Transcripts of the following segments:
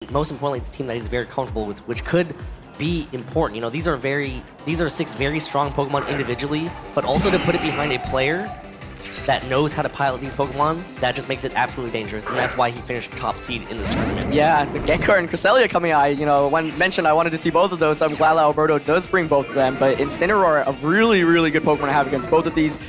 most importantly, it's a team that he's very comfortable with, which could be important. You know, these are 6 very strong Pokemon individually, but also to put it behind a player that knows how to pilot these Pokemon, that just makes it absolutely dangerous, and that's why he finished top seed in this tournament. Yeah, the Gengar and Cresselia coming out, when mentioned I wanted to see both of those, so I'm glad that Alberto does bring both of them, but Incineroar, a really, really good Pokemon to have against both of these.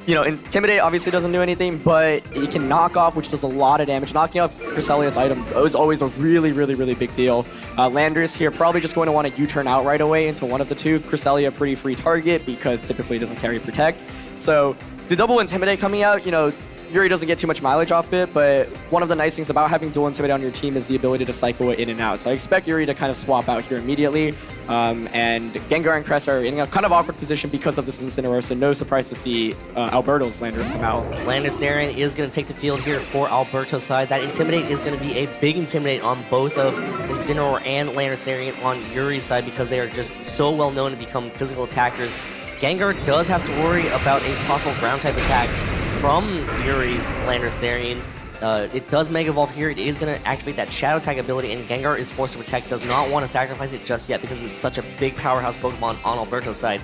Intimidate obviously doesn't do anything, but it can knock off, which does a lot of damage. Knocking off Cresselia's item is always a really, really, really big deal. Landorus here probably just going to want to U-turn out right away into one of the two. Cresselia, pretty free target because typically it doesn't carry Protect. So the double Intimidate coming out, Yuri doesn't get too much mileage off it, but one of the nice things about having dual Intimidate on your team is the ability to cycle it in and out. So I expect Yuri to kind of swap out here immediately. And Gengar and Cress are in a kind of awkward position because of this Incineroar, so no surprise to see Alberto's Landorus come out. Landorus is going to take the field here for Alberto's side. That Intimidate is going to be a big Intimidate on both of Incineroar and Landorus on Yuri's side because they are just so well known to become physical attackers. Gengar does have to worry about a possible ground type attack from Yuri's Landorus. It does Mega Evolve here. It is going to activate that Shadow Tag ability, and Gengar is forced to protect. Does not want to sacrifice it just yet because it's such a big powerhouse Pokemon on Alberto's side.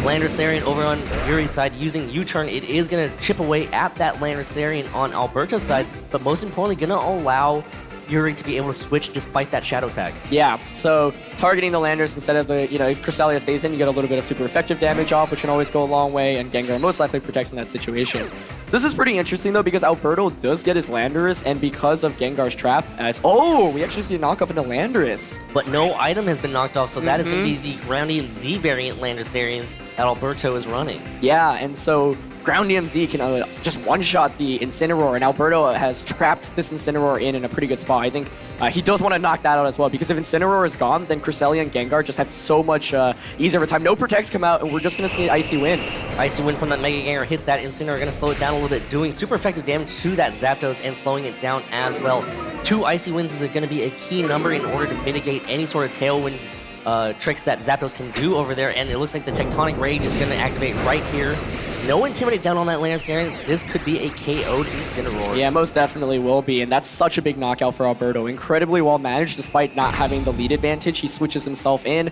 Landorus over on Yuri's side using U-turn. It is going to chip away at that Landorus on Alberto's side, but most importantly, going to allow Yuri to be able to switch despite that Shadow Tag. Yeah, so targeting the Landorus instead of the, if Cresselia stays in, you get a little bit of super effective damage off, which can always go a long way, and Gengar most likely protects in that situation. This is pretty interesting, though, because Alberto does get his Landorus, and because of Gengar's trap, we actually see a knockoff into Landorus. But no item has been knocked off, so that is going to be the Groundium Z variant Landorus that Alberto is running. Yeah, and so Groundium Z can just one-shot the Incineroar, and Alberto has trapped this Incineroar in a pretty good spot. I think he does want to knock that out as well, because if Incineroar is gone, then Cresselia and Gengar just have so much easier of a time. No Protects come out, and we're just going to see an Icy Wind. Icy Wind from that Mega Gengar hits that Incineroar, going to slow it down a little bit, doing super effective damage to that Zapdos and slowing it down as well. 2 Icy Winds is going to be a key number in order to mitigate any sort of Tailwind tricks that Zapdos can do over there, and it looks like the Tectonic Rage is going to activate right here. No Intimidate down on that Landorus. This could be a KO'd Incineroar. Yeah, most definitely will be, and that's such a big knockout for Alberto. Incredibly well managed despite not having the lead advantage. He switches himself in,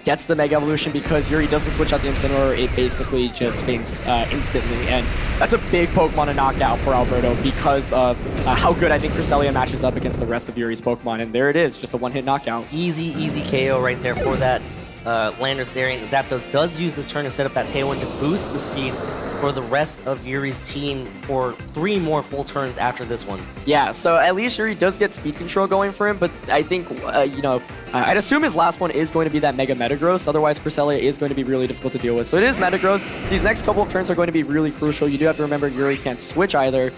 gets the Mega Evolution because Yuri doesn't switch out the Incineroar. It basically just faints instantly, and that's a big Pokemon to knock out for Alberto because of how good I think Cresselia matches up against the rest of Yuri's Pokemon, and there it is, just a one-hit knockout. Easy KO right there for that Landorus Zapdos does use this turn to set up that Tailwind to boost the speed for the rest of Yuri's team for 3 more full turns after this one. Yeah, so at least Yuri does get speed control going for him, but I think, I'd assume his last one is going to be that Mega Metagross, otherwise Cresselia is going to be really difficult to deal with. So it is Metagross. These next couple of turns are going to be really crucial. You do have to remember Yuri can't switch either.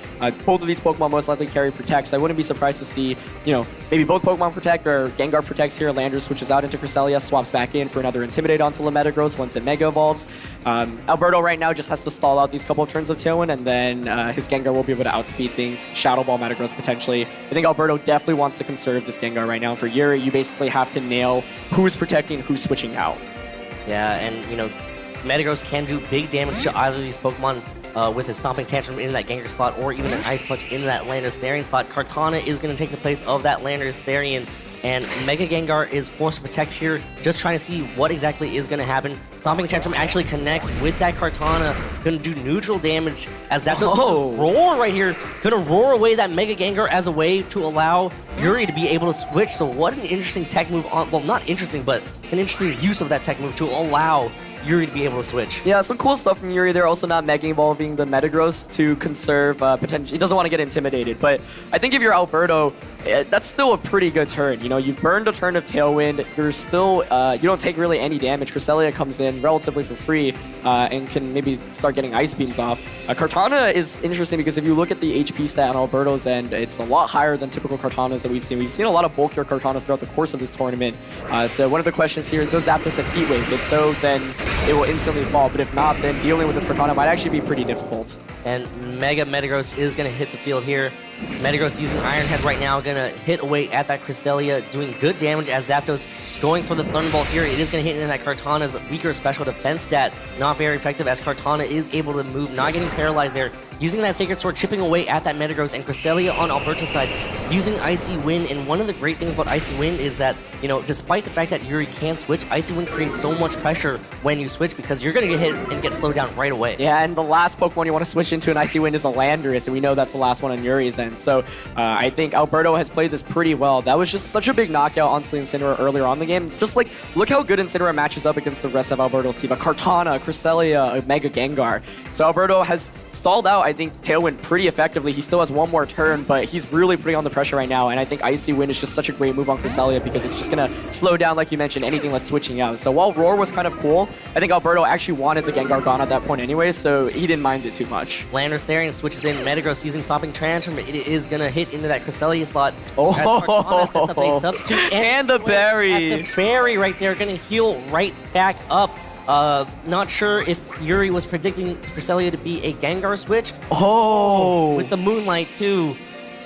Both of these Pokemon most likely carry Protect, so I wouldn't be surprised to see, maybe both Pokemon Protect or Gengar Protects here. Landorus switches out into Cresselia, swaps back in for another Intimidate onto the Metagross once it Mega Evolves. Alberto right now just has to stall out these couple of turns of Tailwind, and then his Gengar will be able to outspeed things, Shadow Ball Metagross potentially. I think Alberto definitely wants to conserve this Gengar right now. For Yuri, you basically have to nail who's protecting, who's switching out. Yeah, and Metagross can do big damage to either of these Pokemon with his Stomping Tantrum in that Gengar slot, or even an Ice Punch in that Landorus slot. Kartana is going to take the place of that Landorus, and Mega Gengar is forced to protect here, just trying to see what exactly is going to happen. Stomping Tantrum actually connects with that Kartana, going to do neutral damage as Zapdos roar right here, going to roar away that Mega Gengar as a way to allow Yuri to be able to switch. So what an interesting tech move well, not interesting, but an interesting use of that tech move to allow Yuri to be able to switch. Yeah, some cool stuff from Yuri. They're also not Mega Evolving the Metagross to conserve potential. He doesn't want to get intimidated, but I think if you're Alberto, that's still a pretty good turn. You've burned a turn of Tailwind. You're still, you don't take really any damage. Cresselia comes in relatively for free and can maybe start getting Ice Beams off. Kartana is interesting because if you look at the HP stat on Alberto's end, it's a lot higher than typical Kartanas that we've seen. We've seen a lot of bulkier Kartanas throughout the course of this tournament. So one of the questions here is, does Zapdos have Heat Wave? If so, then it will instantly fall. But if not, then dealing with this Kartana might actually be pretty difficult. And Mega Metagross is going to hit the field here. Metagross using Iron Head right now, going to hit away at that Cresselia, doing good damage as Zapdos going for the Thunderbolt here. It is going to hit into that Kartana's weaker special defense stat. Not very effective as Kartana is able to move, not getting paralyzed there. Using that Sacred Sword, chipping away at that Metagross, and Cresselia on Alberto's side using Icy Wind. And one of the great things about Icy Wind is that, you know, despite the fact that Yuri can switch, Icy Wind creates so much pressure when you switch because you're going to get hit and get slowed down right away. Yeah, and the last Pokemon you want to switch into an Icy Wind is a Landorus, and we know that's the last one on Yuri's end. So I think Alberto has played this pretty well. That was just such a big knockout on Incineroar earlier on in the game. Just like, look how good Incineroar matches up against the rest of Alberto's team. A Kartana, a Cresselia, a Mega Gengar. So Alberto has stalled out, I think, Tailwind pretty effectively. He still has one more turn, but he's really putting on the pressure right now, and I think Icy Wind is just such a great move on Cresselia because it's just going to slow down, like you mentioned, anything that's switching out. So while Roar was kind of cool, I think Alberto actually wanted the Gengar gone at that point anyway, so he didn't mind it too much. Landorus there and switches in Metagross using Stopping Tantrum. It is going to hit into that Cresselia slot. Oh, as Kartana sets up a substitute. And the berry. The berry right there, going to heal right back up. Not sure if Yuri was predicting Cresselia to be a Gengar switch. Oh! With the Moonlight too,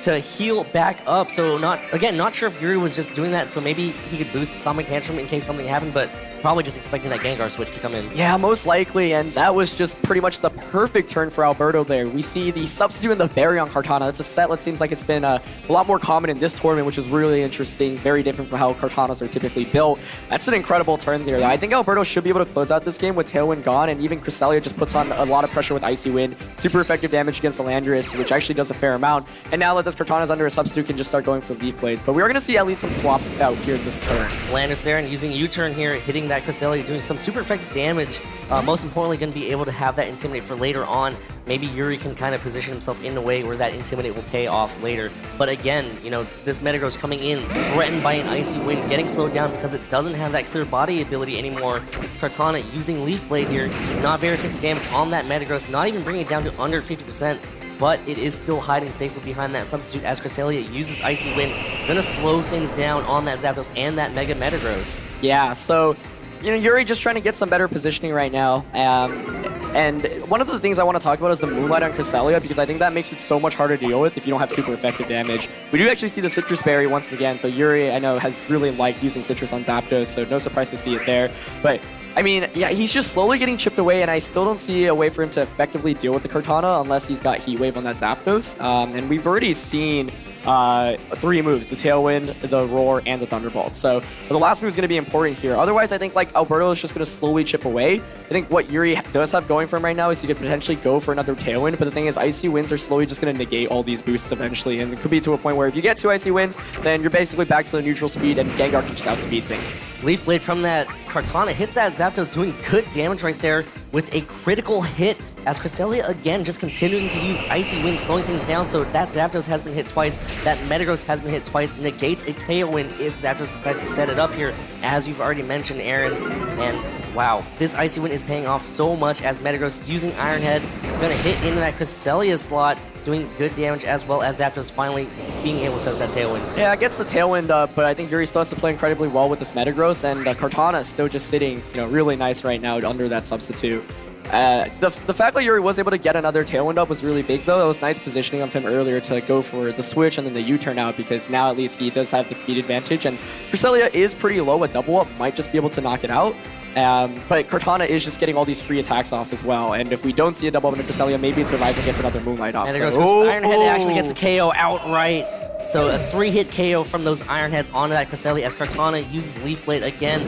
to heal back up. So not sure if Yuri was just doing that, so maybe he could boost Sonic Tantrum in case something happened, but probably just expecting that Gengar switch to come in. Yeah, most likely, and that was just pretty much the perfect turn for Alberto there. We see the substitute and the berry on Kartana. That's a set that seems like it's been a lot more common in this tournament, which is really interesting, very different from how Kartanas are typically built. That's an incredible turn there. I think Alberto should be able to close out this game with Tailwind gone, and even Cresselia just puts on a lot of pressure with Icy Wind. Super effective damage against the Landorus, which actually does a fair amount. And now that this Kartana's under a substitute, can just start going for Leaf Blades. But we are going to see at least some swaps out here in this turn. Landorus there and using U-turn here, hitting that Cresselia, doing some super effective damage. Most importantly, going to be able to have that Intimidate for later on. Maybe Yuri can kind of position himself in a way where that Intimidate will pay off later. But again, you know, this Metagross coming in, threatened by an Icy Wind, getting slowed down because it doesn't have that clear body ability anymore. Kartana using Leaf Blade here, not very effective damage on that Metagross, not even bringing it down to under 50%. But it is still hiding safely behind that substitute as Cresselia uses Icy Wind. Gonna slow things down on that Zapdos and that Mega Metagross. Yeah, so, you know, Yuri just trying to get some better positioning right now. And one of the things I want to talk about is the Moonlight on Cresselia, because I think that makes it so much harder to deal with if you don't have super effective damage. We do actually see the Citrus Berry once again, so Yuri, I know, has really liked using Citrus on Zapdos, so no surprise to see it there. But I mean, yeah, he's just slowly getting chipped away, and I still don't see a way for him to effectively deal with the Kartana unless he's got Heat Wave on that Zapdos. And we've already seen 3 moves, the Tailwind, the Roar, and the Thunderbolt. So the last move is going to be important here. Otherwise, I think like Alberto is just going to slowly chip away. I think what Yuri does have going for him right now is he could potentially go for another Tailwind, but the thing is Icy Winds are slowly just going to negate all these boosts eventually, and it could be to a point where if you get 2 Icy Winds, then you're basically back to the neutral speed, and Gengar can just outspeed things. Leaf Blade from that Kartana hits that Zapdos, doing good damage right there with a critical hit as Cresselia again just continuing to use Icy Wind, slowing things down. So that Zapdos has been hit twice, that Metagross has been hit twice, negates a Tailwind if Zapdos decides to set it up here, as you've already mentioned, Aaron. And wow, this Icy Wind is paying off so much as Metagross using Iron Head, gonna hit into that Cresselia slot, doing good damage, as well as Zapdos finally being able to set up that Tailwind. Yeah, it gets the Tailwind up, but I think Yuri still has to play incredibly well with this Metagross, and Kartana is still just sitting, you know, really nice right now under that substitute. The fact that Yuri was able to get another Tailwind up was really big, though. It was nice positioning of him earlier to go for the switch and then the U-turn out, because now at least he does have the speed advantage, and Cresselia is pretty low. A double up might just be able to knock it out. But Kartana is just getting all these free attacks off as well, and if we don't see a double up into Cresselia, maybe it survives and gets another Moonlight off. And there goes Iron Head actually gets a KO outright. So a 3-hit KO from those Iron Heads onto that Cresselia as Kartana uses Leaf Blade again,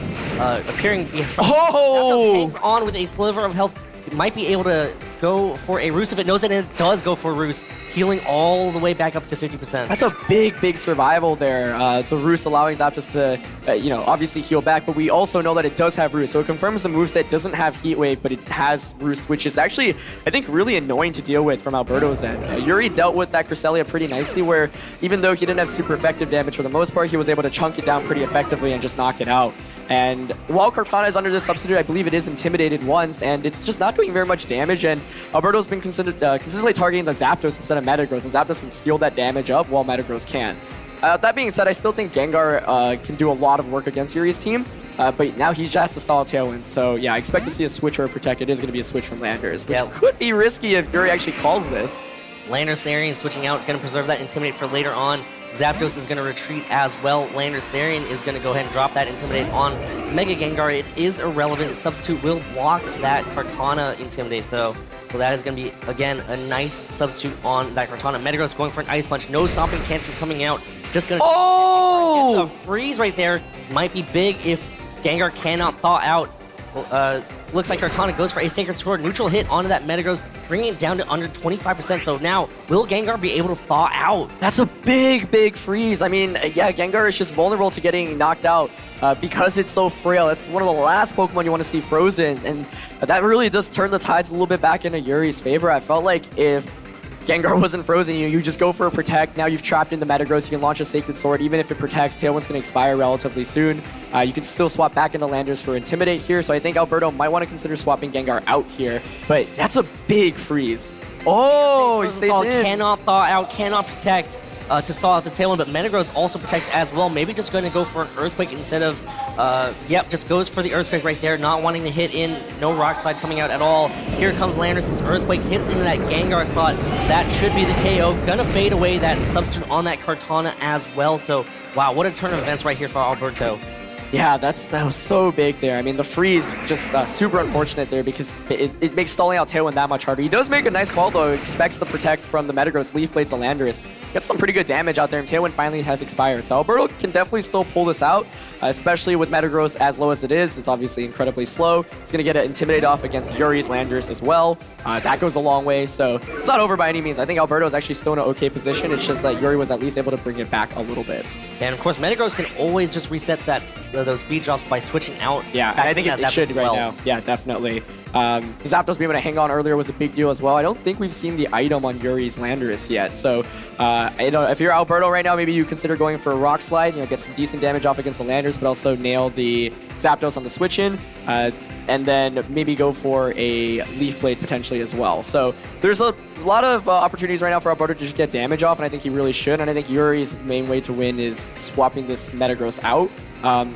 appearing behind. Zapdos hangs on with a sliver of health. It might be able to go for a Roost if it knows it, and it does go for a Roost, healing all the way back up to 50%. That's a big survival there. The Roost allowing Zapdos to, you know, obviously heal back, but we also know that it does have Roost, so it confirms the moveset doesn't have Heat Wave, but it has Roost, which is actually, I think, really annoying to deal with from Alberto's end. Yuri dealt with that Cresselia pretty nicely, where even though he didn't have super effective damage for the most part, he was able to chunk it down pretty effectively and just knock it out. And while Kartana is under this substitute, I believe it is intimidated once, and it's just not doing very much damage, and Alberto's been consistently targeting the Zapdos instead of Metagross, and Zapdos can heal that damage up while Metagross can't. That being said, I still think Gengar can do a lot of work against Yuri's team. But now he just has to stall a Tailwind. So yeah, I expect to see a switch or a Protect. It is going to be a switch from Landers, which could be risky if Yuri actually calls this. Landers Therian switching out, going to preserve that Intimidate for later on. Zapdos is going to retreat as well. Landers Therian is going to go ahead and drop that Intimidate on Mega Gengar. It is irrelevant. Substitute will block that Kartana Intimidate though. So that is going to be, again, a nice substitute on that Kartana. Metagross going for an Ice Punch. No Stomping Tantrum coming out. Just going to... Oh! It's a freeze right there. Might be big if Gengar cannot thaw out. Looks like Kartana goes for a Sacred Sword. Neutral hit onto that Metagross, bringing it down to under 25%. So now, will Gengar be able to thaw out? That's a big, big freeze. I mean, yeah, Gengar is just vulnerable to getting knocked out because it's so frail. It's one of the last Pokemon you want to see frozen, and that really does turn the tides a little bit back into Yuri's favor. I felt like if Gengar wasn't frozen, you just go for a Protect. Now you've trapped into Metagross. You can launch a Sacred Sword. Even if it protects, Tailwind's going to expire relatively soon. You can still swap back into Landers for Intimidate here, so I think Alberto might want to consider swapping Gengar out here. But that's a big freeze. Oh, he stays in. Cannot thaw out, cannot protect to thaw out the Tailwind, but Metagross also protects as well. Maybe just going to go for an Earthquake instead of, just goes for the Earthquake right there, not wanting to hit in. No Rock Slide coming out at all. Here comes Landers' Earthquake, hits into that Gengar slot. That should be the KO. Gonna fade away that substitute on that Kartana as well. So, wow, what a turn of events right here for Alberto. Yeah, that was so big there. I mean, the freeze just super unfortunate there because it makes stalling out Tailwind that much harder. He does make a nice call, though. Expects the Protect from the Metagross, Leaf Blades to Landorus. Gets some pretty good damage out there, and Tailwind finally has expired. So Alberto can definitely still pull this out, especially with Metagross as low as it is. It's obviously incredibly slow. It's going to get an Intimidate off against Yuri's Landorus as well. That goes a long way, so it's not over by any means. I think Alberto is actually still in an okay position. It's just that Yuri was at least able to bring it back a little bit. And of course, Metagross can always just reset those speed drops by switching out. Yeah, and I think it should right now. Yeah, definitely. Zapdos being able to hang on earlier was a big deal as well. I don't think we've seen the item on Yuri's Landorus yet. So, if you're Alberto right now, maybe you consider going for a Rock Slide, get some decent damage off against the Landorus, but also nail the Zapdos on the switch in. And then maybe go for a Leaf Blade potentially as well. So there's a lot of opportunities right now for Alberto to just get damage off, and I think he really should. And I think Yuri's main way to win is swapping this Metagross out.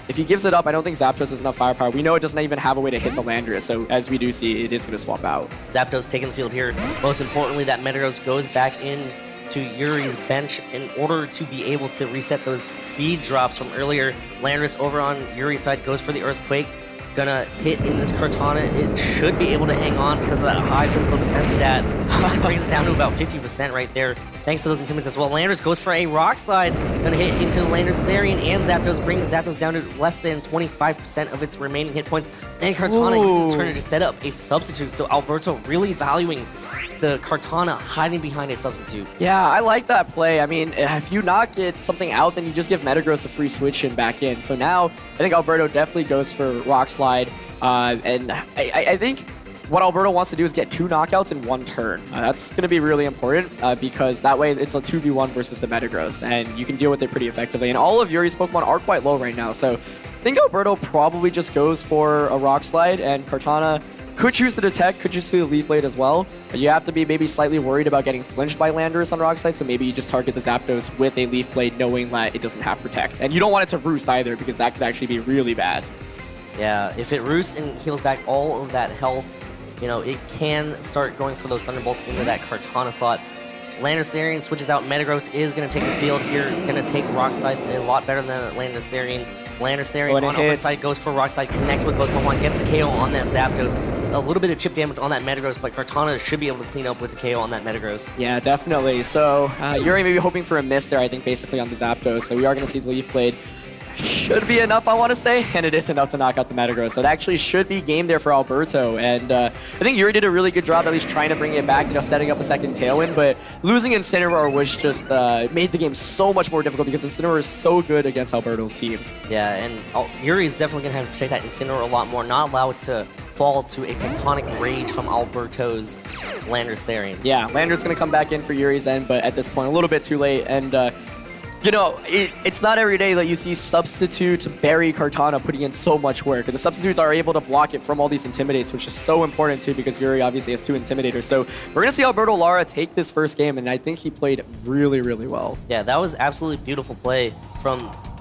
If he gives it up, I don't think Zapdos has enough firepower. We know it doesn't even have a way to hit the Landorus, so as we do see, it is going to swap out. Zapdos taking the field here. Most importantly, that Metagross goes back in to Yuri's bench in order to be able to reset those speed drops from earlier. Landorus over on Yuri's side goes for the Earthquake. Gonna hit in this Kartana. It should be able to hang on because of that high physical defense stat. It brings it down to about 50% right there. Thanks to those Intimidates as well. Landers goes for a Rock Slide. Gonna hit into Landers Therian and Zapdos, brings Zapdos down to less than 25% of its remaining hit points. And Kartana uses its turn to just set up a substitute. So Alberto really valuing the Kartana hiding behind a substitute. Yeah, I like that play. I mean, if you not get something out, then you just give Metagross a free switch in back in. So now, I think Alberto definitely goes for Rock Slide. And I think what Alberto wants to do is get 2 knockouts in 1 turn. That's going to be really important because that way it's a 2v1 versus the Metagross, and you can deal with it pretty effectively. And all of Yuri's Pokemon are quite low right now, so I think Alberto probably just goes for a Rock Slide, and Kartana could choose to Detect, could choose to Leaf Blade as well. But you have to be maybe slightly worried about getting flinched by Landorus on Rock Slide, so maybe you just target the Zapdos with a Leaf Blade knowing that it doesn't have Protect. And you don't want it to Roost either, because that could actually be really bad. Yeah, if it roosts and heals back all of that health, it can start going for those Thunderbolts into that Kartana slot. Landers Therian switches out. Metagross is going to take the field here. Going to take Rock Slides a lot better than Landers Therian. Landers Therian on upper side goes for Rock Slide, connects with both Pokemon, gets the KO on that Zapdos. A little bit of chip damage on that Metagross, but Kartana should be able to clean up with the KO on that Metagross. Yeah, definitely. So Yuri may be hoping for a miss there, I think, basically on the Zapdos. So we are going to see the Leaf Blade. Should be enough, I want to say, and it is enough to knock out the Metagross. So it actually should be game there for Alberto, and I think Yuri did a really good job at least trying to bring it back, setting up a second Tailwind, but losing Incineroar was just made the game so much more difficult because Incineroar is so good against Alberto's team. Yeah, and Yuri is definitely going to have to protect that Incineroar a lot more, not allow it to fall to a Tectonic Rage from Alberto's Landers Therian. Yeah, Landers going to come back in for Yuri's end, but at this point, a little bit too late, and You know, it's not every day that you see substitutes Barry Kartana putting in so much work. The substitutes are able to block it from all these Intimidates, which is so important too because Yuri obviously has 2 Intimidators. So we're going to see Alberto Lara take this first game, and I think he played really, really well. Yeah, that was absolutely beautiful play from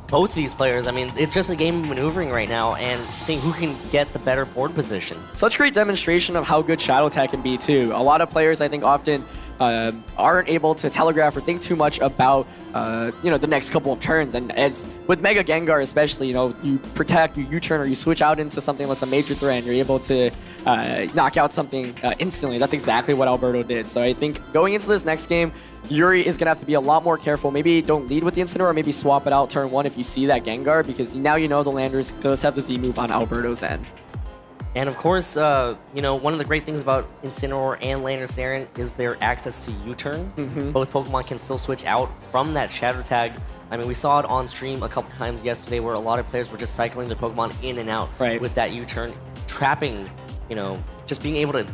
both of these players. I mean, it's just a game of maneuvering right now and seeing who can get the better board position. Such great demonstration of how good Shadow Tech can be too. A lot of players, I think, often aren't able to telegraph or think too much about the next couple of turns. And as with Mega Gengar especially, you protect, you U-turn, or you switch out into something that's a major threat and you're able to knock out something instantly. That's exactly what Alberto did. So I think going into this next game, Yuri is going to have to be a lot more careful. Maybe don't lead with the Incineroar, or maybe swap it out turn 1 if you see that Gengar, because now you know the Landers does have the Z move on Alberto's end. And of course, one of the great things about Incineroar and Landorus is their access to U-turn. Both Pokemon can still switch out from that Shadow Tag. I mean, we saw it on stream a couple times yesterday where a lot of players were just cycling their Pokemon in and out with that U-turn, trapping, just being able to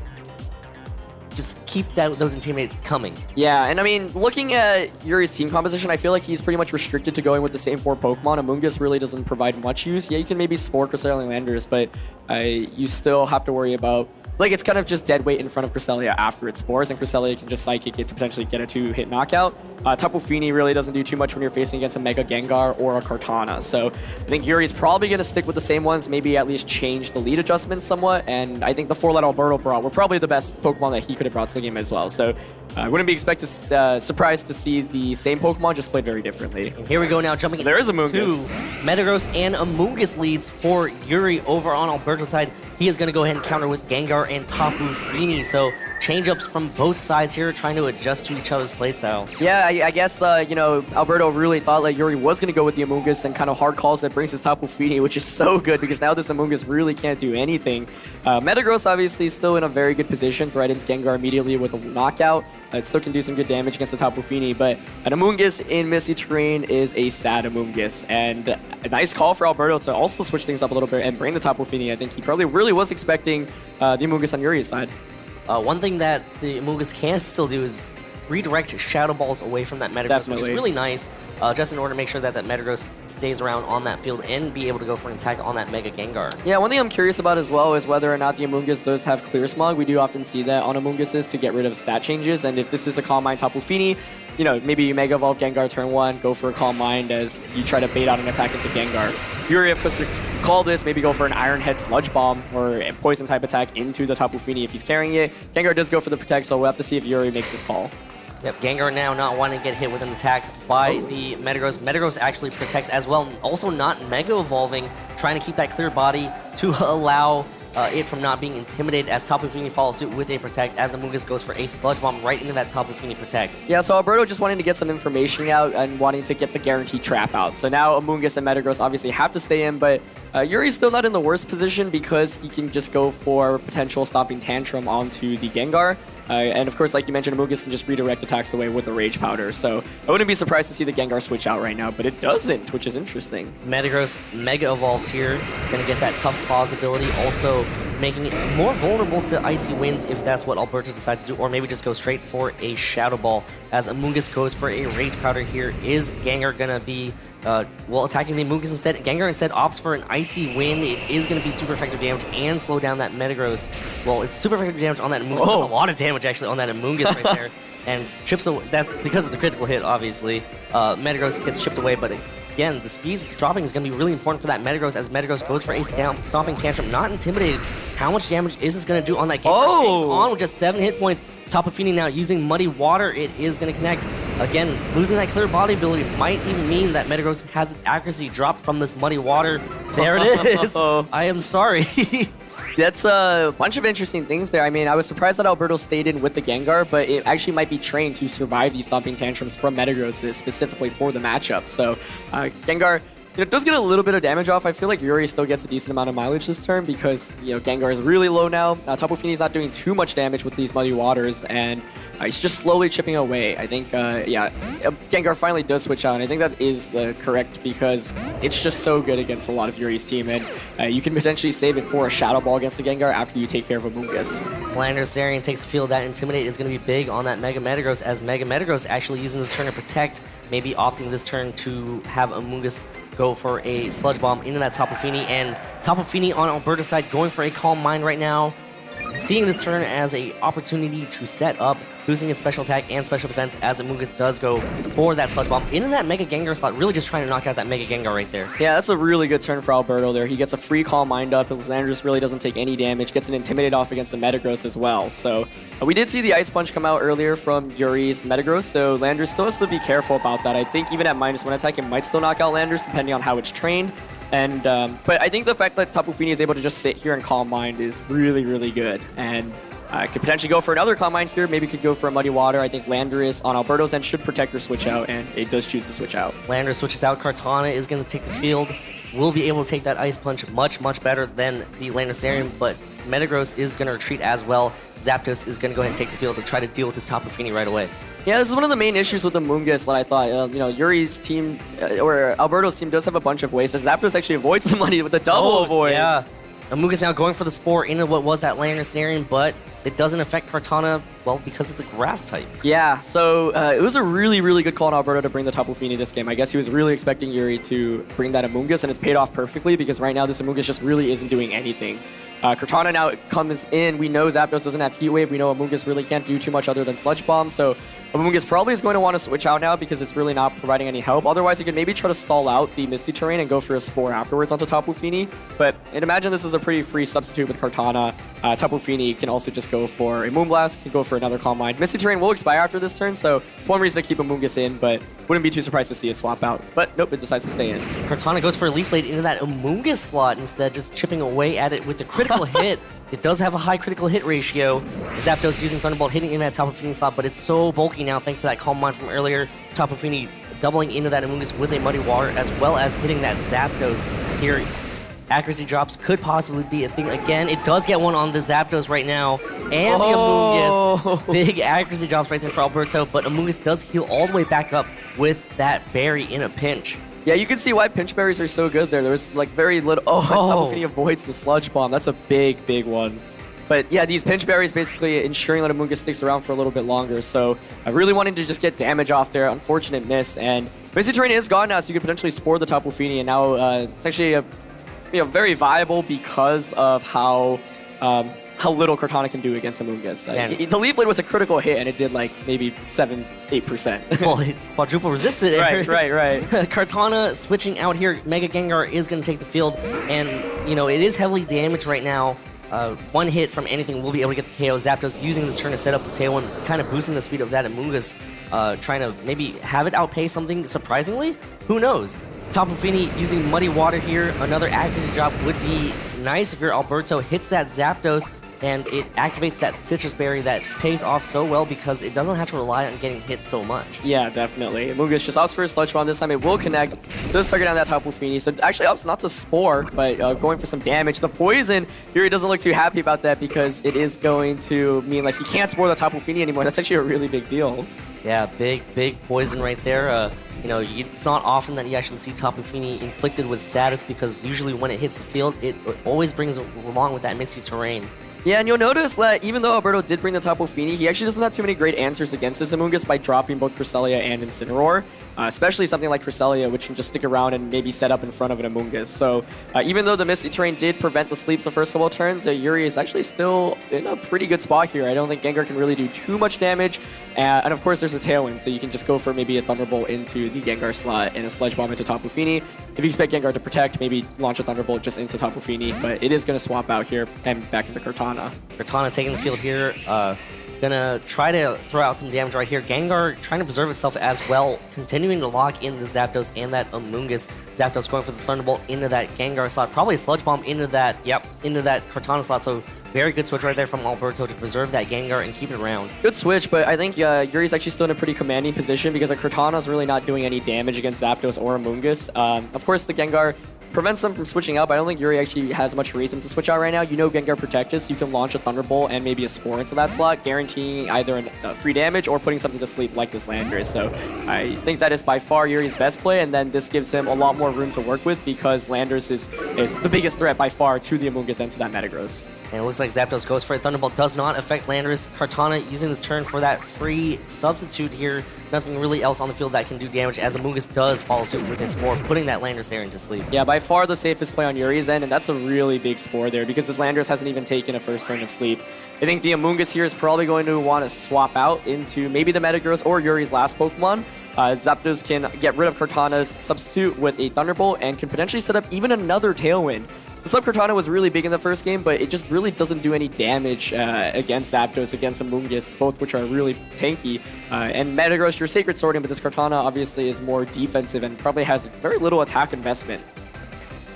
just keep those Intimidates coming. Yeah, and I mean, looking at Yuri's team composition, I feel like he's pretty much restricted to going with the same 4 Pokemon. Amoonguss really doesn't provide much use. Yeah, you can maybe Spore Cresselia Landers, but you still have to worry about... Like, it's kind of just dead weight in front of Cresselia after it spores, and Cresselia can just Psychic it to potentially get a 2-hit knockout. Tapu Fini really doesn't do too much when you're facing against a Mega Gengar or a Kartana. So I think Yuri's probably going to stick with the same ones, maybe at least change the lead adjustments somewhat, and I think the 4 that Alberto brought were probably the best Pokemon that he could have brought to the game as well. So I wouldn't be surprised to see the same Pokemon just played very differently. And here we go now, jumping there is Amoonguss. Metagross and Amoonguss leads for Yuri over on Alberto's side. He is going to go ahead and counter with Gengar and Tapu Fini. So change-ups from both sides here, trying to adjust to each other's playstyle. Yeah, I guess, Alberto really thought like Yuri was going to go with the Amoonguss and kind of hard calls that brings his Tapu Fini, which is so good because now this Amoonguss really can't do anything. Metagross obviously still in a very good position, threatens Gengar immediately with a knockout. It still can do some good damage against the Tapu Fini, but an Amoonguss in Misty Terrain is a sad Amoonguss. And a nice call for Alberto to also switch things up a little bit and bring the Tapu Fini. I think he probably really was expecting the Amoonguss on Yuri's side. One thing that the Amoonguss can still do is redirect Shadow Balls away from that Metagross, which is really nice, just in order to make sure that that Metagross stays around on that field and be able to go for an attack on that Mega Gengar. Yeah, one thing I'm curious about as well is whether or not the Amoonguss does have Clear Smog. We do often see that on Amoongusses to get rid of stat changes, and if this is a Calm Mind Tapu Fini, maybe you Mega Evolve Gengar turn 1, go for a Calm Mind as you try to bait out an attack into Gengar. Yuri, of course, could call this, maybe go for an Iron Head Sludge Bomb or a Poison type attack into the Tapu Fini if he's carrying it. Gengar does go for the Protect, so we'll have to see if Yuri makes this call. Yep, Gengar now not wanting to get hit with an attack by the Metagross. Metagross actually protects as well, also not Mega Evolving, trying to keep that clear body to allow it from not being intimidated as Tapu Fini follows suit with a Protect as Amoonguss goes for a Sludge Bomb right into that Tapu Fini Protect. Yeah, so Alberto just wanting to get some information out and wanting to get the guaranteed trap out. So now Amoonguss and Metagross obviously have to stay in, but Yuri's still not in the worst position because he can just go for potential Stomping Tantrum onto the Gengar. And of course, like you mentioned, Amoonguss can just redirect attacks away with the Rage Powder. So I wouldn't be surprised to see the Gengar switch out right now, but it doesn't, which is interesting. Metagross Mega Evolves here, gonna get that Tough Claws ability, also making it more vulnerable to Icy Winds if that's what Alberto decides to do, or maybe just go straight for a Shadow Ball. As Amoonguss goes for a Rage Powder here, is Gengar gonna be attacking the Amoonguss instead? Gengar instead opts for an Icy Wind. It is going to be super effective damage and slow down that Metagross. Well, it's super effective damage on that Amoonguss. That's a lot of damage actually on that Amoonguss right there. And chips away, that's because of the critical hit, obviously. Metagross gets chipped away, but again, the speed's dropping is going to be really important for that Metagross as Metagross goes for a Stomping Tantrum. Not intimidated. How much damage is this going to do on that Gengar? Hangs on with just 7 hit points. Tapu Fini now using Muddy Water. It is going to connect. Again, losing that clear body ability might even mean that Metagross has its accuracy dropped from this Muddy Water. There it is. I am sorry. That's a bunch of interesting things there. I mean, I was surprised that Alberto stayed in with the Gengar, but it actually might be trained to survive these Stomping Tantrums from Metagross specifically for the matchup. So Gengar it does get a little bit of damage off. I feel like Yuri still gets a decent amount of mileage this turn because, Gengar is really low now. Tapu Fini's not doing too much damage with these Muddy Waters, and he's just slowly chipping away. I think, Gengar finally does switch out, and I think that is the correct because it's just so good against a lot of Yuri's team, and you can potentially save it for a Shadow Ball against the Gengar after you take care of Amoonguss. Landorus takes the field. That Intimidate is going to be big on that Mega Metagross, as Mega Metagross actually using this turn to protect, maybe opting this turn to have Amoonguss go for a Sludge Bomb into that Tapu Fini, and Tapu Fini on Alberto's side going for a Calm Mind right now. Seeing this turn as a opportunity to set up, boosting its special attack and special defense as Amoonguss does go for that Sludge Bomb into that Mega Gengar slot, really just trying to knock out that Mega Gengar right there. Yeah, that's a really good turn for Alberto there. He gets a free Calm Mind up, and Landorus really doesn't take any damage, gets an Intimidate off against the Metagross as well. So we did see the Ice Punch come out earlier from Yuri's Metagross, so Landorus still has to be careful about that. I think even at -1 attack, it might still knock out Landorus depending on how it's trained. And but I think the fact that Tapu Fini is able to just sit here and Calm Mind is really, really good. And could potentially go for another Calm Mind here. Maybe could go for a Muddy Water. I think Landorus on Alberto's end should protect or switch out, and it does choose to switch out. Landorus switches out. Kartana is going to take the field. Will be able to take that Ice Punch much, much better than the Landorus, but Metagross is going to retreat as well. Zapdos is going to go ahead and take the field to try to deal with this Tapu Fini right away. Yeah, this is one of the main issues with the Amoonguss that I thought, Yuri's team, or Alberto's team does have a bunch of ways. Zapdos actually avoids the money with a double avoid. Yeah. Amoonguss now going for the Spore into what was that Landorus, but it doesn't affect Kartana, well, because it's a Grass type. Yeah, so it was a really, really good call on Alberto to bring the Tapu Fini this game. I guess he was really expecting Yuri to bring that Amoonguss, and it's paid off perfectly because right now this Amoonguss just really isn't doing anything. Kartana now comes in. We know Zapdos doesn't have Heat Wave. We know Amoonguss really can't do too much other than Sludge Bomb, so Amoonguss probably is going to want to switch out now because it's really not providing any help. Otherwise, he could maybe try to stall out the Misty Terrain and go for a Spore afterwards onto Tapu Fini. But I'd imagine this is a pretty free substitute with Kartana. Tapu Fini can also just go for a Moonblast, can go for another Calm Mind. Misty Terrain will expire after this turn, so it's one reason to keep Amoonguss in, but wouldn't be too surprised to see it swap out. But nope, it decides to stay in. Kartana goes for a Leaf Blade into that Amoonguss slot instead, just chipping away at it with the critical hit. It does have a high critical hit ratio. Zapdos using Thunderbolt hitting in that Tapu Fini slot, but it's so bulky now thanks to that Calm Mind from earlier. Tapu Fini doubling into that Amoonguss with a Muddy Water, as well as hitting that Zapdos here. Accuracy drops could possibly be a thing again. It does get one on the Zapdos right now, and the Amoonguss. Big accuracy drops right there for Alberto, but Amoonguss does heal all the way back up with that berry in a pinch. Yeah, you can see why Pinch Berries are so good there. There's like very little... Tapu Fini avoids the Sludge Bomb. That's a big, big one. But yeah, these Pinch Berries basically ensuring that Amoonguss sticks around for a little bit longer. So I really wanted to just get damage off there. Unfortunate miss. And Misty Terrain is gone now, so you could potentially Spore the Tapu Fini. And now it's actually very viable because of how little Kartana can do against Amoonguss. The Leaf Blade was a critical hit, and it did like maybe 7-8%. Well, it quadruple resisted it. Right. Kartana switching out here. Mega Gengar is going to take the field, and it is heavily damaged right now. One hit from anything will be able to get the KO. Zapdos using this turn to set up the Tailwind, kind of boosting the speed of that Amoonguss, trying to maybe have it outpace something surprisingly. Who knows? Tapu Fini using Muddy Water here. Another accuracy drop would be nice if your Alberto hits that Zapdos, and it activates that Citrus Berry that pays off so well because it doesn't have to rely on getting hit so much. Yeah, definitely. Amoonguss just opts for a Sludge Bomb this time. It will connect. Does target down that Tapu Fini. So actually opts not to Spore, but going for some damage. The Poison, Yuri doesn't look too happy about that because it is going to mean like he can't Spore the Tapu Fini anymore. That's actually a really big deal. Yeah, big poison right there. It's not often that you actually see Tapu Fini inflicted with status because usually when it hits the field, it always brings along with that Misty Terrain. Yeah, and you'll notice that even though Alberto did bring the Tapu Fini, he actually doesn't have too many great answers against this Amoonguss by dropping both Cresselia and Incineroar. Especially something like Cresselia, which can just stick around and maybe set up in front of an Amoonguss. So even though the Misty Terrain did prevent the sleeps the first couple of turns, Yuri is actually still in a pretty good spot here. I don't think Gengar can really do too much damage. And of course, there's a Tailwind, so you can just go for maybe a Thunderbolt into the Gengar slot and a Sludge Bomb into Tapu Fini. If you expect Gengar to protect, maybe launch a Thunderbolt just into Tapu Fini, but it is going to swap out here and back into Kartana. Kartana taking the field here. Gonna try to throw out some damage right here. Gengar trying to preserve itself as well, continuing to lock in the Zapdos and that Amoonguss. Zapdos going for the Thunderbolt into that Gengar slot. Probably a Sludge Bomb into that, into that Kartana slot. So Very good switch right there from Alberto to preserve that Gengar and keep it around. Good switch, but I think Yuri's actually still in a pretty commanding position because Cortana's really not doing any damage against Zapdos or Amoonguss. Of course, the Gengar prevents them from switching out, but I don't think Yuri actually has much reason to switch out right now. You know Gengar protected, so you can launch a Thunderbolt and maybe a Spore into that slot, guaranteeing either free damage or putting something to sleep like this Landorus. So I think that is by far Yuri's best play, and then this gives him a lot more room to work with because Landorus is the biggest threat by far to the Amoonguss and to that Metagross. And it looks like Zapdos goes for it. Thunderbolt does not affect Landorus. Kartana using this turn for that free substitute here. Nothing really else on the field that can do damage as Amoonguss does follow suit with his Spore, putting that Landorus there into sleep. Yeah, by far the safest play on Yuri's end, and that's a really big Spore there because this Landorus hasn't even taken a first turn of sleep. I think the Amoonguss here is probably going to want to swap out into maybe the Metagross or Yuri's last Pokemon. Zapdos can get rid of Cortana's substitute with a Thunderbolt and can potentially set up even another Tailwind. The Sub Cortana was really big in the first game, but it just really doesn't do any damage against Zapdos, against Amoonguss, both which are really tanky. And Metagross, you're Sacred Swording, but this Cortana obviously is more defensive and probably has very little attack investment.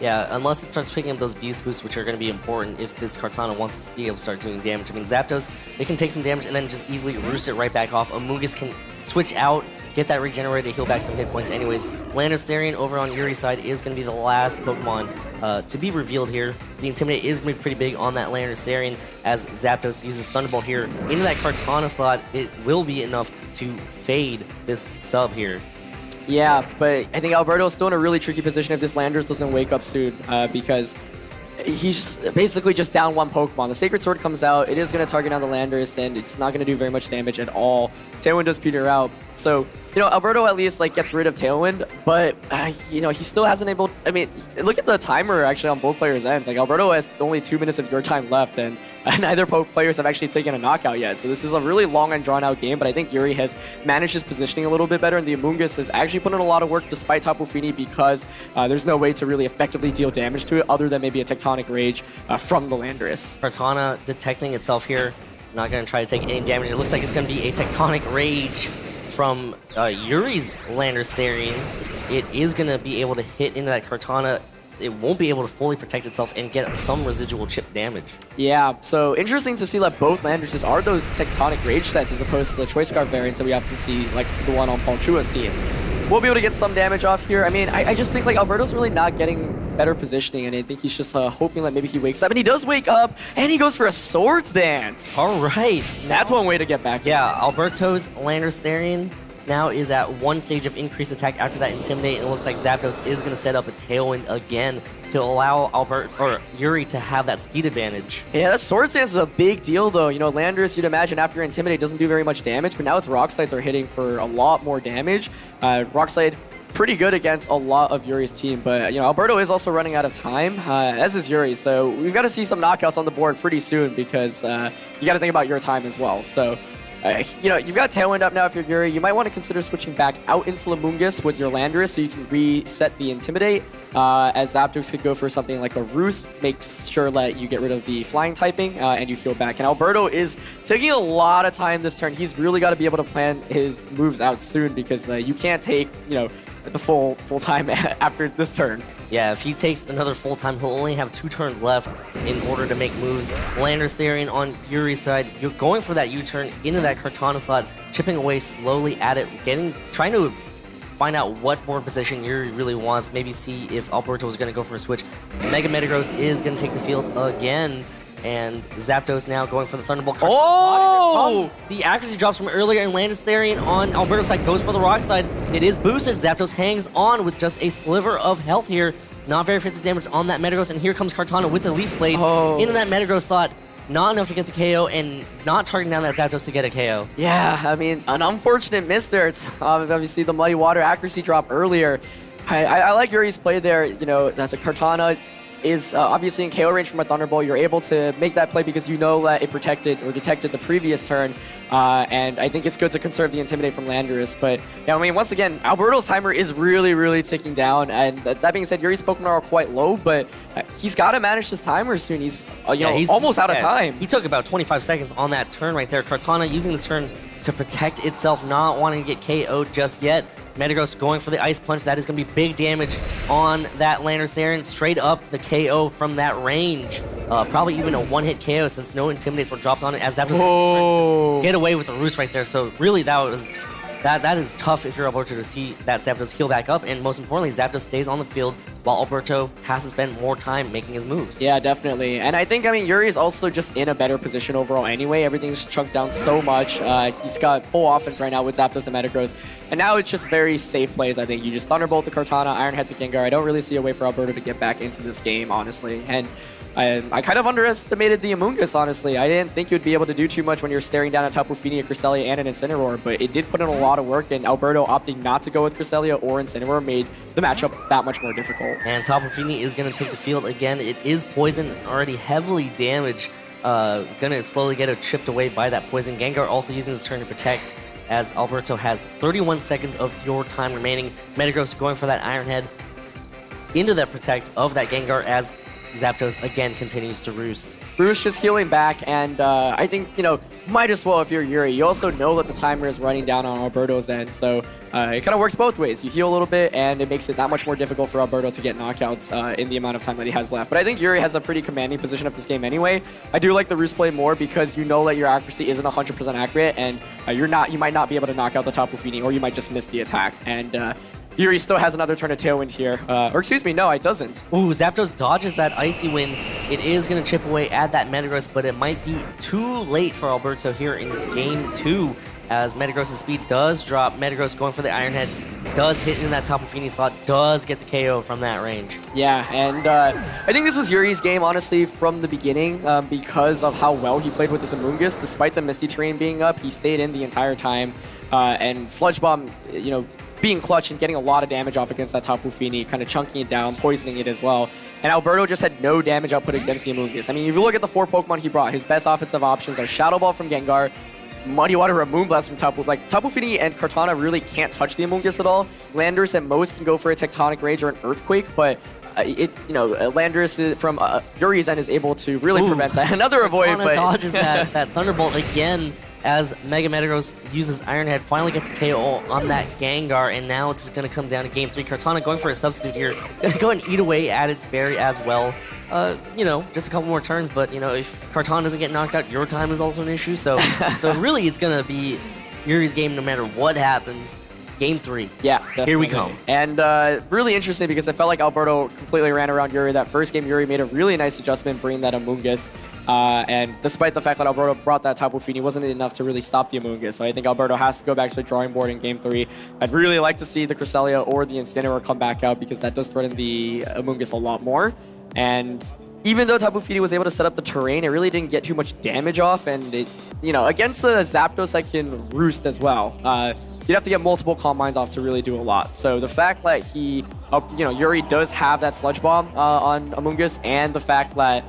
Yeah, unless it starts picking up those Beast Boosts, which are going to be important if this Kartana wants to be able to start doing damage. I mean, Zapdos, it can take some damage and then just easily roost it right back off. Amoonguss can switch out, get that regenerated, heal back some hit points anyways. Landorus over on Yuri's side is going to be the last Pokemon to be revealed here. The Intimidate is going to be pretty big on that Landorus as Zapdos uses Thunderbolt here into that Kartana slot. It will be enough to fade this sub here. Yeah, but I think Alberto's still in a really tricky position if this Landorus doesn't wake up soon because he's basically just down one Pokemon. The Sacred Sword comes out, it is going to target down the Landorus, and it's not going to do very much damage at all. Tailwind does peter out. So, you know, Alberto at least gets rid of Tailwind, but, you know, he still hasn't able... I mean, look at the timer actually on both players' ends. Alberto has only 2 minutes of your time left, and neither players have actually taken a knockout yet. So this is a really long and drawn-out game, but I think Yuri has managed his positioning a little bit better, and the Amoonguss has actually put in a lot of work despite Tapu Fini because there's no way to really effectively deal damage to it other than maybe a Tectonic Rage from the Landorus. Kartana detecting itself here. Not going to try to take any damage. It looks like it's going to be a Tectonic Rage from Yuri's Landorus. It is going to be able to hit into that Kartana. It won't be able to fully protect itself and get some residual chip damage. Yeah, so interesting to see that both Landorses are those Tectonic Rage sets as opposed to the Choice Scarf variants that we often see, like the one on Paul Chua's team. We'll be able to get some damage off here. I mean, I just think Alberto's really not getting better positioning, and I think he's just hoping that maybe he wakes up. And he does wake up, and he goes for a Swords Dance. All right. That's one way to get back. Yeah, Alberto's Landorus now is at one stage of increased attack after that Intimidate, and it looks like Zapdos is going to set up a Tailwind again to allow Yuri to have that speed advantage. Yeah, that Swords Dance is a big deal, though. You know, Landorus, you'd imagine after Intimidate doesn't do very much damage, but now its Rock Slides are hitting for a lot more damage. Rock Slide pretty good against a lot of Yuri's team, but you know, Alberto is also running out of time, as is Yuri, so we've got to see some knockouts on the board pretty soon because you got to think about your time as well. So you know, you've got Tailwind up now if you're Yuri. You might want to consider switching back out into Amoonguss with your Landorus so you can reset the Intimidate, as Zapdos could go for something like a Roost, make sure that you get rid of the Flying typing, and you heal back. And Alberto is taking a lot of time this turn. He's really got to be able to plan his moves out soon because you can't take, you know, the full time after this turn. Yeah, if he takes another full time, he'll only have 2 turns left in order to make moves. Landorus on Yuri's side, you're going for that U-turn into that Kartana slot, chipping away slowly at it, trying to find out what board position Yuri really wants, maybe see if Alberto is going to go for a switch. Mega Metagross is going to take the field again, and Zapdos now going for the Thunderbolt. Oh! The accuracy drops from earlier, and Landorus on Alberto's side goes for the Rock Slide. It is boosted. Zapdos hangs on with just a sliver of health here. Not very effective damage on that Metagross, and here comes Kartana with the Leaf Blade into that Metagross slot. Not enough to get the KO, and not targeting down that Zapdos to get a KO. Yeah, I mean, an unfortunate miss there. It's obviously the Muddy Water accuracy drop earlier. I like Yuri's play there, you know, that the Kartana is obviously in KO range from a Thunderbolt. You're able to make that play because you know that it protected or detected the previous turn, and I think it's good to conserve the Intimidate from Landorus. But yeah, I mean, once again, Alberto's timer is really ticking down, and that being said, Yuri's Pokemon are quite low, but he's got to manage his timer soon. He's he's almost out of time. He took about 25 seconds on that turn right there. Kartana using this turn to protect itself, not wanting to get KO'd just yet. Metagross going for the Ice Punch. That is going to be big damage on that Landorus straight up the KO from that range. Probably even a one-hit KO since no Intimidates were dropped on it as Zapdos get away with the Roost right there. So really that is tough if you're Alberto to see that Zapdos heal back up, and most importantly, Zapdos stays on the field while Alberto has to spend more time making his moves. Yeah, definitely. And I think, Yuri is also just in a better position overall anyway. Everything's chunked down so much. He's got full offense right now with Zapdos and Metagross. And now it's just very safe plays, I think. You just Thunderbolt the Kartana, Iron Head the Gengar. I don't really see a way for Alberto to get back into this game, honestly. And I kind of underestimated the Amoonguss, honestly. I didn't think you'd be able to do too much when you're staring down a Tapu Fini, a Cresselia, and an Incineroar, but it did put in a lot of work, and Alberto opting not to go with Cresselia or Incineroar made the matchup that much more difficult. And Tapu Fini is going to take the field again. It is poison, already heavily damaged. Going to slowly get it chipped away by that poison. Gengar also using his turn to protect, as Alberto has 31 seconds of your time remaining. Metagross going for that Iron Head into that protect of that Gengar as Zapdos again continues to roost. Roost just healing back, and I think, might as well if you're Yuri. You also know that the timer is running down on Alberto's end, so it kind of works both ways. You heal a little bit, and it makes it that much more difficult for Alberto to get knockouts in the amount of time that he has left. But I think Yuri has a pretty commanding position of this game anyway. I do like the Roost play more because you know that your accuracy isn't 100% accurate, and you might not be able to knock out the Tapu Fini, or you might just miss the attack. And Yuri still has another turn of Tailwind here. Or excuse me, no, it doesn't. Ooh, Zapdos dodges that Icy Wind. It is going to chip away at that Metagross, but it might be too late for Alberto here in Game 2, as Metagross' speed does drop. Metagross going for the Iron Head, does hit in that Tapu Fini slot, does get the KO from that range. Yeah, and I think this was Yuri's game, honestly, from the beginning, because of how well he played with this Amoonguss. Despite the Misty Terrain being up, he stayed in the entire time, and Sludge Bomb, being clutch and getting a lot of damage off against that Tapu Fini, kind of chunking it down, poisoning it as well. And Alberto just had no damage output against the Amoonguss. If you look at the 4 Pokemon he brought, his best offensive options are Shadow Ball from Gengar, Muddy Water or Moonblast from Tapu. Tapu Fini and Kartana really can't touch the Amoonguss at all. Landorus at most can go for a Tectonic Rage or an Earthquake, but Landorus from Yuri's end is able to really prevent that. Another avoid, but dodges that Thunderbolt again, as Mega Metagross uses Iron Head, finally gets the KO on that Gengar, and now it's going to come down to Game 3. Kartana going for a substitute here. Going to go and eat away at its berry as well. Just a couple more turns, but, if Kartana doesn't get knocked out, your time is also an issue. So really it's going to be Yuri's game no matter what happens. Game 3. Yeah, definitely. Here we come. And really interesting because I felt like Alberto completely ran around Yuri. That first game, Yuri made a really nice adjustment, bringing that Amoonguss. And despite the fact that Alberto brought that Tapu Fini, wasn't enough to really stop the Amoonguss. So I think Alberto has to go back to the drawing board in Game 3. I'd really like to see the Cresselia or the Incineroar come back out because that does threaten the Amoonguss a lot more. And even though Tapu Fini was able to set up the terrain, it really didn't get too much damage off. And it, against the Zapdos that can roost as well, you'd have to get multiple Calm Minds off to really do a lot. So the fact that Yuri does have that Sludge Bomb on Amoonguss, and the fact that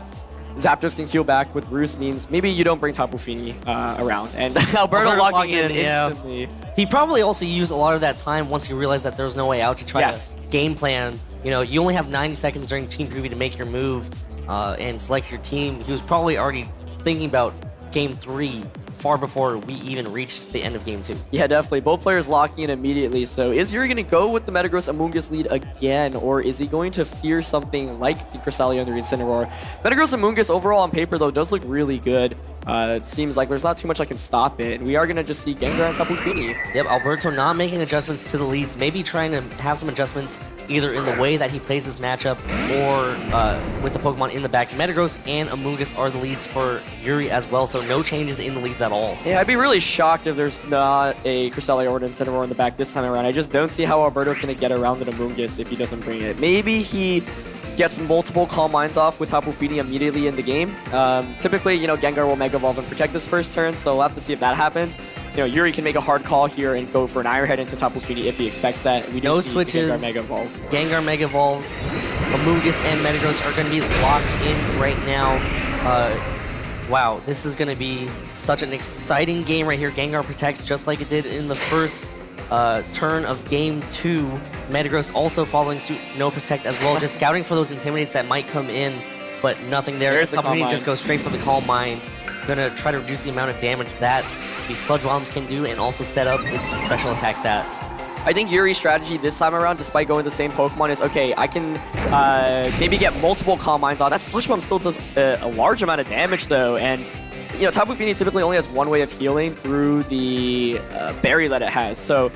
Zapdos can heal back with Roost means maybe you don't bring Tapu Fini around. And Alberto locking in instantly. Yeah. He probably also used a lot of that time once he realized that there was no way out to try to game plan. You only have 90 seconds during Team Preview to make your move and select your team. He was probably already thinking about Game 3 far before we even reached the end of Game 2. Yeah, definitely. Both players locking in immediately. So is Yuri going to go with the Metagross Amoonguss lead again, or is he going to fear something like the Cresselia and the Incineroar? Metagross Amoonguss overall on paper, though, does look really good. It seems like there's not too much that can stop it, and we are going to just see Gengar and Tapu Fini. Yep, Alberto not making adjustments to the leads, maybe trying to have some adjustments either in the way that he plays his matchup or with the Pokemon in the back. Metagross and Amoonguss are the leads for Yuri as well, so no changes in the leads at all. Yeah, I'd be really shocked if there's not a Cresselia or an Incineroar in the back this time around. I just don't see how Alberto's going to get around the Amoonguss if he doesn't bring it. Maybe he gets multiple Calm Minds off with Tapu Fini immediately in the game. Typically, Gengar will Mega Evolve and protect this first turn, so we'll have to see if that happens. Yuri can make a hard call here and go for an Iron Head into Tapu Fini if he expects that. We no switches. Gengar Mega Evolve. Gengar Mega Evolves. Amoonguss and Metagross are going to be locked in right now. Wow, this is going to be such an exciting game right here. Gengar protects just like it did in the first turn of Game 2. Metagross also following suit, no protect as well. Just scouting for those Intimidates that might come in, but nothing there. There's the Company just goes straight for the Calm Mind. Gonna try to reduce the amount of damage that these Sludge Bombs can do and also set up its special attack stat. I think Yuri's strategy this time around, despite going the same Pokemon, is okay, I can maybe get multiple Calm Minds on. That Sludge Bomb still does a large amount of damage, though, and you know, Tapu Fini typically only has one way of healing through the berry that it has, so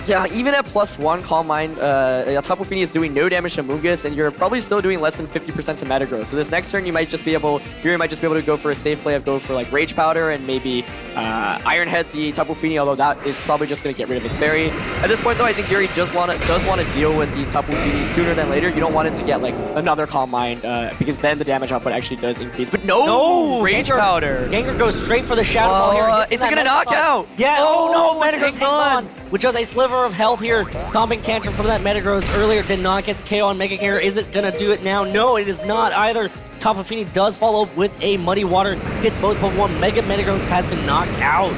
yeah, even at +1 Calm Mind, Tapu Fini is doing no damage to Mungus, and you're probably still doing less than 50% to Metagross. So this next turn, Yuri might just be able to go for a safe play of go for like Rage Powder and maybe Iron Head the Tapu Fini, although that is probably just going to get rid of its berry. At this point, though, I think Yuri does want to deal with the Tapu Fini sooner than later. You don't want it to get like another Calm Mind because then the damage output actually does increase. But no Rage Powder. Gengar goes straight for the Shadow Ball here. Is it going to knock out? Yeah. Oh no, Metagross hangs on. With just a sliver of health here, Stomping Tantrum from that Metagross earlier did not get the KO on Mega Gengar. Is it going to do it now? No, it is not either. Tapu Fini does follow up with a Muddy Water, hits both Pokemon. Mega Metagross has been knocked out.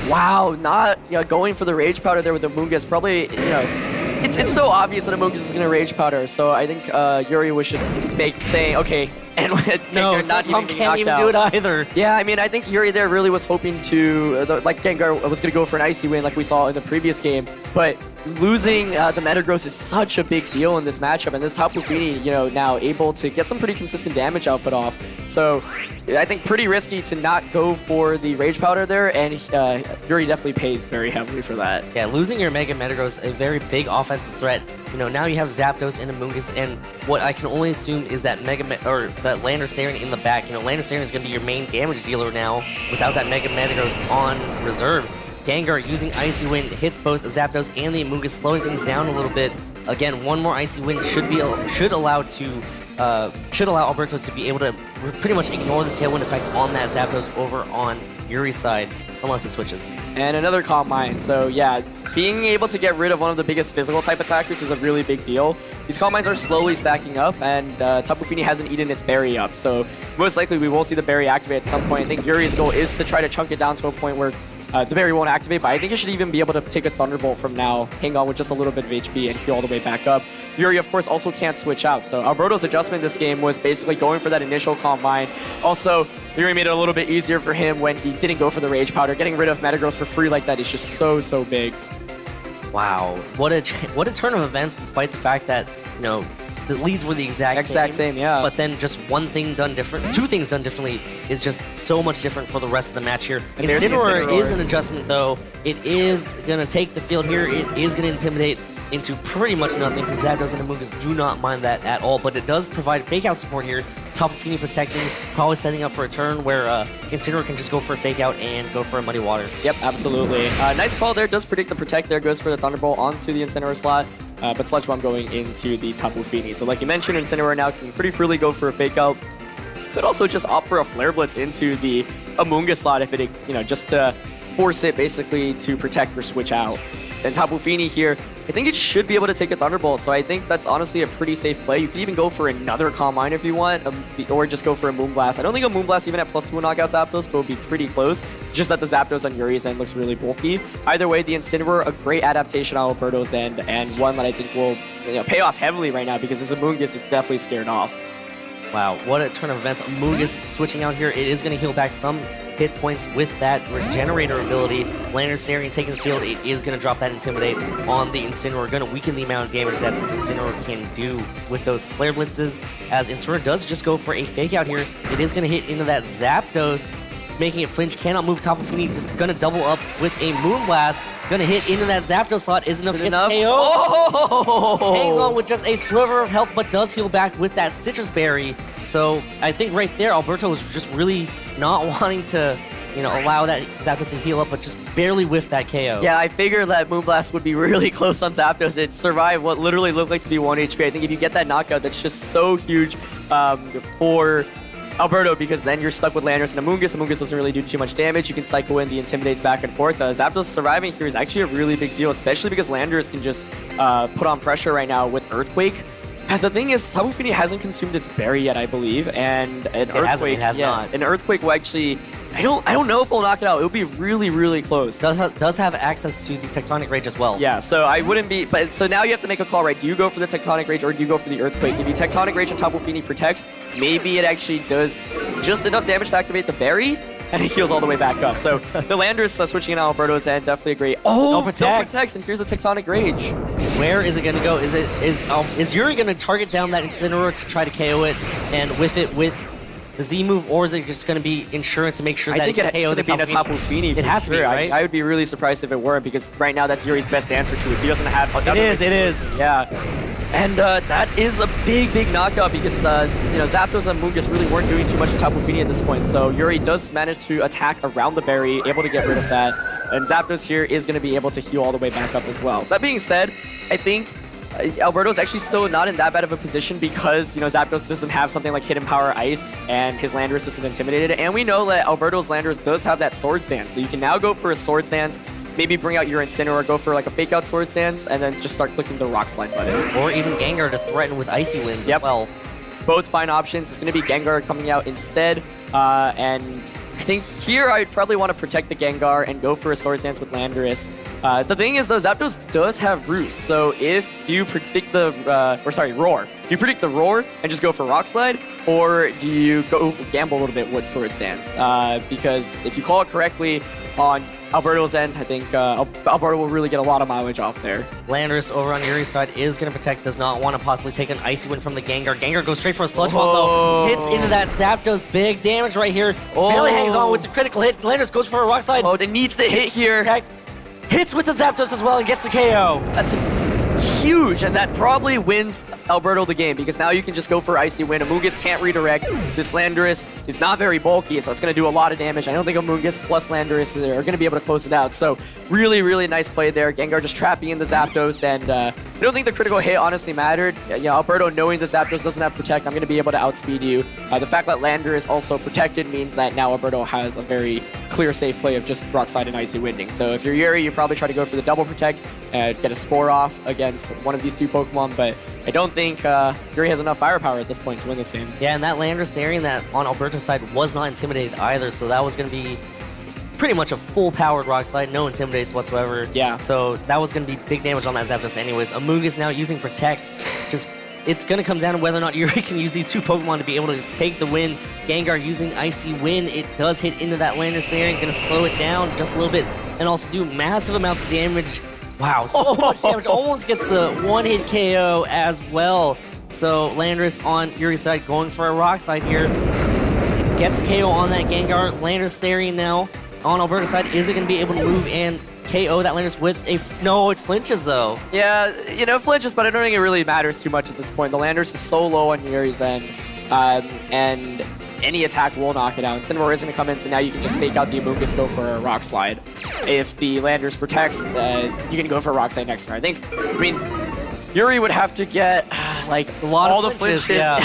Wow, not going for the Rage Powder there with the Mungus. Probably, it's so obvious that a Mungus is going to Rage Powder. So I think Yuri was just saying, okay, and with no, not even can't even do it either. Yeah, I mean, I think Yuri there really was hoping to, like Gengar was going to go for an Icy Wind like we saw in the previous game, but losing the Metagross is such a big deal in this matchup, and this Tapu Fini, now able to get some pretty consistent damage output off. So I think pretty risky to not go for the Rage Powder there, and Yuri definitely pays very heavily for that. Yeah, losing your Mega Metagross, a very big offensive threat. Now you have Zapdos and Amoonguss, and what I can only assume is that that Landorus in the back. Landorus is going to be your main damage dealer now without that Mega Metagross on reserve. Gengar using Icy Wind hits both Zapdos and the Amoonguss, slowing things down a little bit. Again, one more Icy Wind should allow Alberto to be able to pretty much ignore the Tailwind effect on that Zapdos over on Yuri's side, unless it switches. And another Calm Mind. So yeah, being able to get rid of one of the biggest physical type attackers is a really big deal. These Calm Minds are slowly stacking up, and Tapu Fini hasn't eaten its berry up, so most likely we will see the berry activate at some point. I think Yuri's goal is to try to chunk it down to a point where the berry won't activate, but I think it should even be able to take a Thunderbolt from now, hang on with just a little bit of HP, and heal all the way back up. Yuri, of course, also can't switch out, so Alberto's adjustment this game was basically going for that initial Calm Mind. Also, Yuri made it a little bit easier for him when he didn't go for the Rage Powder. Getting rid of Metagross for free like that is just so big. Wow, what a turn of events, despite the fact that, the leads were the exact same, yeah. But then just one thing done different, two things done differently is just so much different for the rest of the match here. Incineroar is an adjustment, though. It is going to take the field here. It is going to intimidate into pretty much nothing, because Zapdos and Amoonguss do not mind that at all. But it does provide fake out support here. Tapu Fini protecting, probably setting up for a turn where Incineroar can just go for a fake out and go for a Muddy Water. Yep, absolutely. Nice call there. Does predict the protect there. Goes for the Thunderbolt onto the Incineroar slot. But Sludge Bomb going into the Tapu Fini. So like you mentioned, Incineroar now can pretty freely go for a fake out. Could also just opt for a Flare Blitz into the Amoonguss slot if it, just to force it basically to protect or switch out. And Tapu Fini here, I think it should be able to take a Thunderbolt, so I think that's honestly a pretty safe play. You could even go for another Calm Mind if you want, or just go for a Moonblast. I don't think a Moonblast even at +2 knockout Zapdos, but would be pretty close. Just that the Zapdos on Yuri's end looks really bulky. Either way, the Incineroar, a great adaptation on Alberto's end, and one that I think will pay off heavily right now, because this Amoonguss is definitely scared off. Wow, what a turn of events. Amoonguss switching out here. It is going to heal back some hit points with that Regenerator ability. Landorus taking the field. It is going to drop that Intimidate on the Incineroar. Going to weaken the amount of damage that this Incineroar can do with those Flare Blitzes, as Incineroar does just go for a fake out here. It is going to hit into that Zapdos, making it flinch. Cannot move. Tapu Fini just going to double up with a Moonblast. Going to hit into that Zapdos slot. Is enough to get the KO. Oh! Hangs on with just a sliver of health, but does heal back with that Citrus Berry. So I think right there, Alberto was just really not wanting to, allow that Zapdos to heal up, but just barely whiffed that KO. Yeah, I figured that Moonblast would be really close on Zapdos. It survived what literally looked like to be 1 HP. I think if you get that knockout, that's just so huge for Alberto, because then you're stuck with Landorus and Amoonguss. Amoonguss doesn't really do too much damage. You can cycle in the Intimidates back and forth. Zapdos surviving here is actually a really big deal, especially because Landorus can just put on pressure right now with Earthquake. The thing is, Tapu Fini hasn't consumed its berry yet, I believe, and an Earthquake has not. An Earthquake will actually, I don't know if we'll knock it out. It'll be really close. Does have access to the Tectonic Rage as well. Yeah, so I wouldn't be, but so now you have to make a call, right? Do you go for the Tectonic Rage or do you go for the Earthquake? If you Tectonic Rage and Tapu Fini protects, maybe it actually does just enough damage to activate the berry. and it heals all the way back up. So the Landorus switching in Alberto's end, definitely a great. Oh, protects, and here's a Tectonic Rage. Where is it going to go? Is Yuri going to target down that Incineroar to try to KO it, and with the Z move, or is it just going to be insurance to make sure that it can KO the Tapu Fini? It has to be, right? I would be really surprised if it weren't, because right now that's Yuri's best answer to it. He doesn't have. It is. Yeah. And that is a big knockout because, Zapdos and Mungus really weren't doing too much to Tapu Fini at this point. So Yuri does manage to attack around the berry, able to get rid of that. And Zapdos here is going to be able to heal all the way back up as well. That being said, I think Alberto's actually still not in that bad of a position because, Zapdos doesn't have something like Hidden Power Ice and his Landorus isn't intimidated. And we know that Alberto's Landorus does have that Sword Stance. So you can now go for a Sword Stance, maybe bring out your Incineroar, go for like a fake out Sword Stance, and then just start clicking the Rock Slide button. Or even Gengar to threaten with Icy Winds as well. Both fine options. It's going to be Gengar coming out instead. And I think here I'd probably want to protect the Gengar and go for a Sword Stance with Landorus. The thing is though, Zapdos does have Roost, so if you predict the, Roar. Do you predict the Roar and just go for Rock Slide, or do you go gamble a little bit with Sword Stance? Because if you call it correctly on Alberto's end, I think Alberto will really get a lot of mileage off there. Landorus over on Yuri's side is going to protect, does not want to possibly take an Icy Wind from the Gengar. Gengar goes straight for a Sludge Bomb though. Hits into that Zapdos, big damage right here. Barely hangs on with the critical hit. Landorus goes for a Rock Slide. Oh, it needs to hit here. Protect. Hits with the Zapdos as well and gets the KO. That's huge, and that probably wins Alberto the game because now you can just go for Icy Wind. Amoonguss can't redirect. This Landorus is not very bulky, so it's going to do a lot of damage. I don't think Amoonguss plus Landorus are going to be able to close it out. So really nice play there. Gengar just trapping in the Zapdos, and I don't think the critical hit honestly mattered. Alberto knowing the Zapdos doesn't have Protect, I'm going to be able to outspeed you. The fact that Landorus also protected means that now Alberto has a very clear safe play of just Rock Slide and Icy Winding. So if you're Yuri, you probably try to go for the double Protect, get a Spore off against one of these two Pokemon, but I don't think Yuri has enough firepower at this point to win this game. Yeah, and that Landorus Therian that on Alberto's side was not intimidated either, so that was going to be pretty much a full-powered Rock Slide, no intimidates whatsoever. Yeah. So that was going to be big damage on that Zapdos anyways. Amoonguss now using Protect. Just, it's going to come down to whether or not Yuri can use these two Pokemon to be able to take the win. Gengar using Icy Wind. It does hit into that Landorus Therian, going to slow it down just a little bit and also do massive amounts of damage. Wow, so much damage. Almost gets the one-hit KO as well. So Landorus on Yuri's side going for a Rock Slide here. Gets KO on that Gengar. Landorus Therian now on Alberto's side. Is it going to be able to move and KO that Landorus with a... No, it flinches though. Yeah, flinches, but I don't think it really matters too much at this point. The Landorus is so low on Yuri's end. And any attack will knock it out. Incineroar is going to come in, so now you can just fake out the Amoonguss, go for a Rock Slide. If the Landorus protects, you can go for a Rock Slide next turn. I mean, Yuri would have to get like a lot all of the flinches, yeah.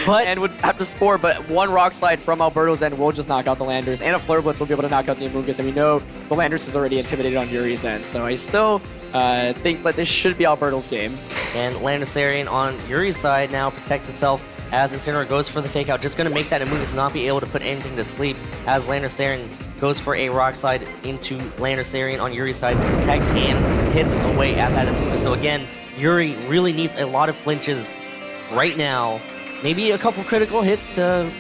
and would have to Spore, but one Rock Slide from Alberto's end will just knock out the Landorus, and a Flare Blitz will be able to knock out the Amoonguss, and we know the Landorus is already intimidated on Yuri's end, so I still think that this should be Alberto's game. And Landorus Therian on Yuri's side now protects itself as Incineroar goes for the fake out, just going to make that Amoonguss not be able to put anything to sleep as Landorus Therian goes for a Rock Slide into Landorus Therian on Yuri's side to protect and hits away at that Amoonguss. So again, Yuri really needs a lot of flinches right now. Maybe a couple critical hits to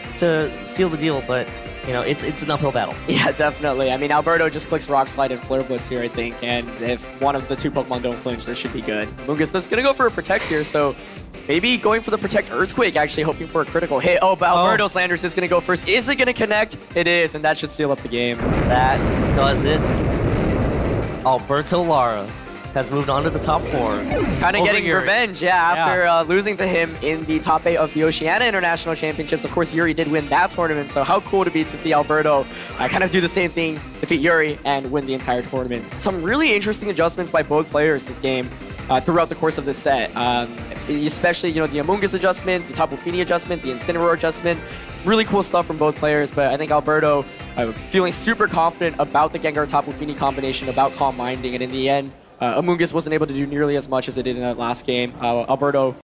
seal the deal, but it's an uphill battle. Yeah, definitely. I mean, Alberto just clicks Rock Slide and Flare Blitz here, I think, and if one of the two Pokemon don't flinch, this should be good. Amoonguss is going to go for a Protect here, so maybe going for the Protect Earthquake, actually hoping for a critical hit. Oh, but Alberto's Landorus is going to go first. Is it going to connect? It is, and that should seal up the game. That does it. Alberto Lara has moved on to the top 4. Kind of getting revenge, after losing to him in the top 8 of the Oceania International Championships. Of course, Yuri did win that tournament, so how cool to be to see Alberto kind of do the same thing, defeat Yuri, and win the entire tournament. Some really interesting adjustments by both players this game throughout the course of this set. Especially, the Amoonguss adjustment, the Tapu Fini adjustment, the Incineroar adjustment. Really cool stuff from both players, but I think Alberto feeling super confident about the Gengar Tapu Fini combination, about Calm Minding, and in the end, Amoonguss wasn't able to do nearly as much as it did in that last game. Alberto